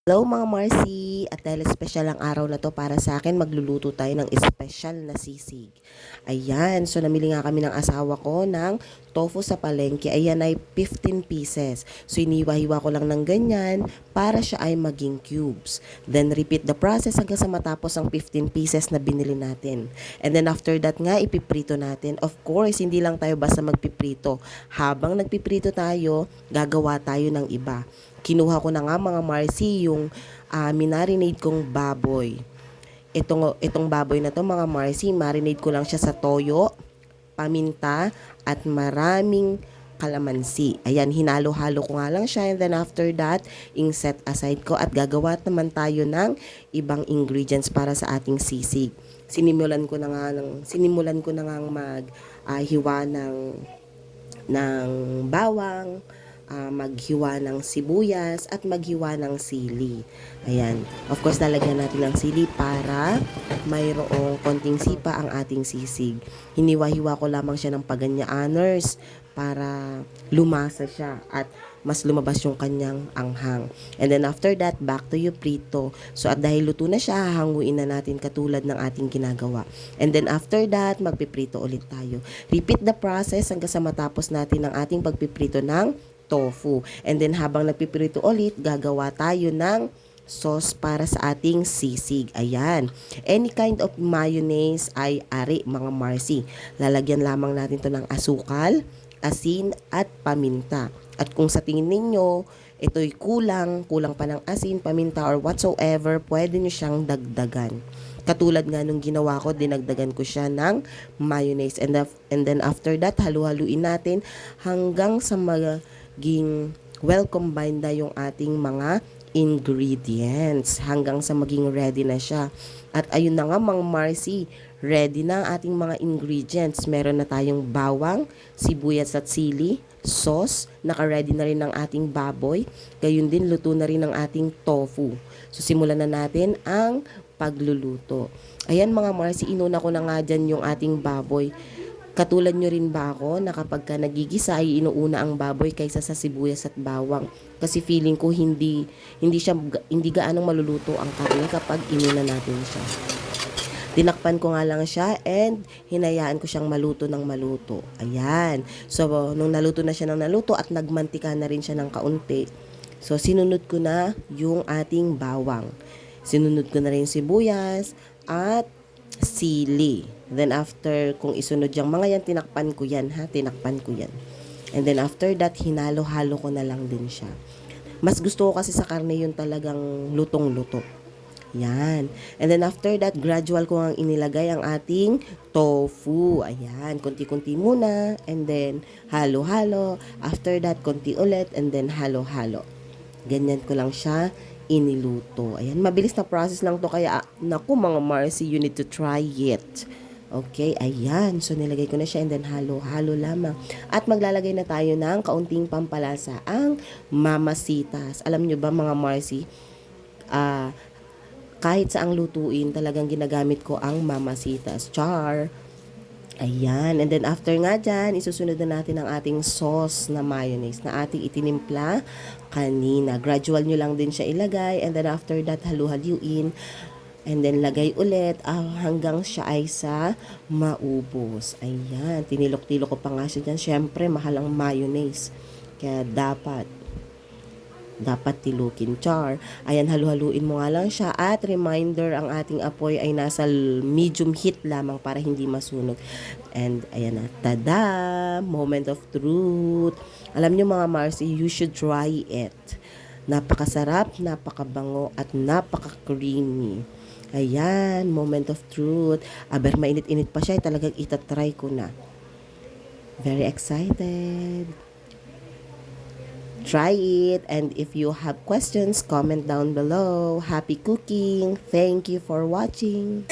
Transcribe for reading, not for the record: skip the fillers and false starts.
Hello mga Marcy! At dahil special ang araw na to para sa akin, magluluto tayo ng special na sisig. Ayan, so namili nga kami ng asawa ko ng tofu sa palengke. Ayan ay 15 pieces. So iniwa-hiwa ko lang ng ganyan para siya ay maging cubes. Then repeat the process hanggang sa matapos ang 15 pieces na binili natin. And then after that nga, ipiprito natin. Of course, hindi lang tayo basta magpiprito. Habang nagpiprito tayo, gagawa tayo ng iba. Kinuha ko na nga mga Marcy yung minarinade kong baboy. Itong baboy na to mga Marcy, marinade ko lang siya sa toyo, paminta, at maraming kalamansi. Ayan, hinalo-halo ko nga lang siya, and then after that, set aside ko at gagawa naman tayo ng ibang ingredients para sa ating sisig. Sinimulan ko na nga maghiwa ng bawang, maghiwa ng sibuyas at maghiwa ng sili. Ayan. Of course, lalagyan natin ng sili para mayroong konting sipa ang ating sisig. Hiniwa-hiwa ko lamang siya ng paganyaaners para lumasa siya at mas lumabas yung kanyang anghang. And then after that, back to yung prito. So at dahil luto na siya, hahanguin na natin katulad ng ating ginagawa. And then after that, magpiprito ulit tayo. Repeat the process hanggang sa matapos natin ang ating pagpiprito ng tofu. And then habang nagpiprito ulit, gagawa tayo ng sauce para sa ating sisig. Ayan. Any kind of mayonnaise ay ari mga Marcy. Lalagyan lamang natin to ng asukal, asin at paminta. At kung sa tingin ninyo, ito'y kulang pa ng asin, paminta or whatsoever, pwede nyo siyang dagdagan. Katulad nga nung ginawa ko, dinagdagan ko siya ng mayonnaise. And then after that, halu-haluin natin hanggang sa maging well combined na yung ating mga ingredients. Hanggang sa maging ready na siya. At ayun na nga mga Marcy, ready na ang ating mga ingredients. Meron na tayong bawang, sibuyas at sili, sauce, naka-ready na rin ang ating baboy, gayon din luto na rin ang ating tofu. So simulan na natin ang pagluluto. Ayan mga Marcy, inuna ko na nga dyan yung ating baboy. Katulad nyo rin ba ako na kapag ka nagigisa ay inuuna ang baboy kaysa sa sibuyas at bawang? Kasi feeling ko hindi gaanong maluluto ang karne kapag inuna natin siya. Tinakpan ko nga lang siya and hinayaan ko siyang maluto ng maluto. Ayan. So, nung naluto na siya ng naluto at nagmantika na rin siya ng kaunti, so sinunod ko na yung ating bawang. Sinunod ko na rin sibuyas at sili. Then after kung isunod yung mga yan, tinakpan ko yan. And then after that, hinalo-halo ko na lang din siya. Mas gusto ko kasi sa karne yung talagang lutong-luto. Yan. And then after that, gradual ko ang inilagay ang ating tofu. Ayan, konti-konti muna. And then halo-halo. After that, konti ulit. And then halo-halo. Ganyan ko lang siya iniluto. Ayan, mabilis na process lang to. Kaya, naku mga Marcy, you need to try it. Okay, ayan. So, nilagay ko na siya and then halo-halo lamang. At maglalagay na tayo ng kaunting pampalasa, ang mamasitas. Alam nyo ba mga Marcy, kahit saang lutuin, talagang ginagamit ko ang mamasitas. Char! Ayan. And then after nga dyan, isusunod na natin ang ating sauce na mayonnaise na ating itinimpla kanina. Gradual nyo lang din siya ilagay. And then after that, halu-haluin. And then lagay ulit hanggang siya ay sa maubos. Ayan. Tinilok-tilok ko pa nga siya dyan. Siyempre, mahal ang mayonnaise. Kaya dapat tilukin. Char. Ayan, halu-haluin mo nga lang siya. At reminder, ang ating apoy ay nasa medium heat lamang para hindi masunog. And ayan na. Tada! Moment of truth. Alam nyo mga Marcy, you should try it. Napakasarap, napakabango, at napaka-creamy. Ayan, moment of truth. Aber mainit-init pa siya, talagang itatry ko na. Very excited. Try it, and if you have questions, comment down below. Happy cooking! Thank you for watching!